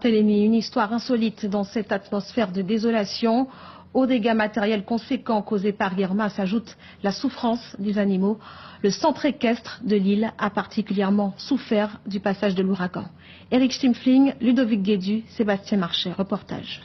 Saint-Barthélemy. Une histoire insolite dans cette atmosphère de désolation. Aux dégâts matériels conséquents causés par Irma s'ajoute la souffrance des animaux. Le centre équestre de Lille a particulièrement souffert du passage de l'ouragan. Eric Stimfling, Ludovic Guédu, Sébastien Marchais, reportage.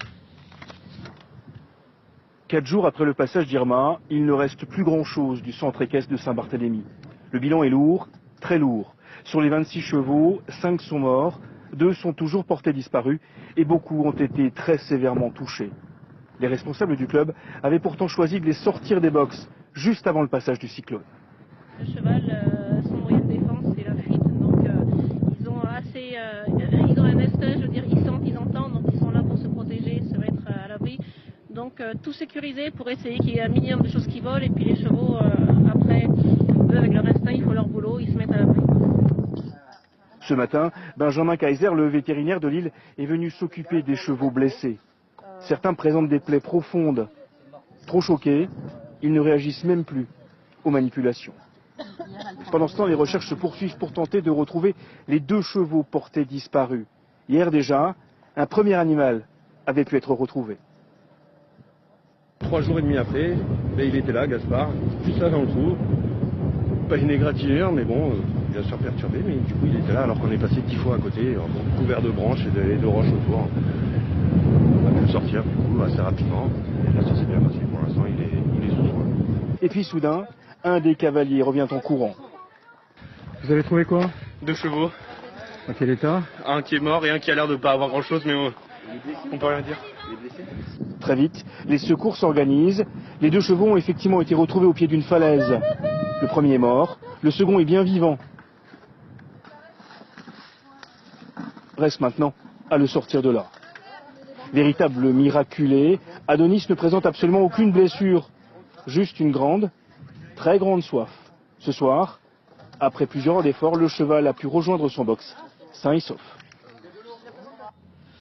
4 jours après le passage d'Irma, il ne reste plus grand-chose du centre équestre de Saint-Barthélemy. Le bilan est lourd, très lourd. Sur les 26 chevaux, 5 sont morts, 2 sont toujours portés disparus et beaucoup ont été très sévèrement touchés. Les responsables du club avaient pourtant choisi de les sortir des boxes juste avant le passage du cyclone. Le cheval, son moyen de défense, c'est la fuite. Donc ils ont un instinct, je veux dire, ils sentent, ils entendent, donc ils sont là pour se protéger, se mettre à l'abri. Donc tout sécurisé pour essayer qu'il y ait un minimum de choses qui volent. Et puis les chevaux, après, eux, avec leur instinct, ils font leur boulot, ils se mettent à l'abri. Ce matin, Benjamin Kaiser, le vétérinaire de Lille, est venu s'occuper des chevaux blessés. Certains présentent des plaies profondes. Trop choqués, ils ne réagissent même plus aux manipulations. Pendant ce temps, les recherches se poursuivent pour tenter de retrouver les 2 chevaux portés disparus. Hier déjà, un premier animal avait pu être retrouvé. 3 jours et demi après, il était là, Gaspard, juste là dans le trou. Pas une égratignure, mais bon, bien sûr perturbé, mais du coup il était là alors qu'on est passé 10 fois à côté, couvert de branches et de roches autour. On a pu le sortir du coup assez rapidement, et là ça s'est bien passé. Pour l'instant il est sous soin. Et puis soudain, un des cavaliers revient en courant. Vous avez trouvé quoi? 2 chevaux. Dans quel état? Un qui est mort et un qui a l'air de pas avoir grand chose, mais on peut rien dire. Très vite, les secours s'organisent. Les 2 chevaux ont effectivement été retrouvés au pied d'une falaise. Le premier est mort, le second est bien vivant. Reste maintenant à le sortir de là. Véritable miraculé, Adonis ne présente absolument aucune blessure, juste une grande, très grande soif. Ce soir, après plusieurs heures d'efforts, le cheval a pu rejoindre son box, sain et sauf.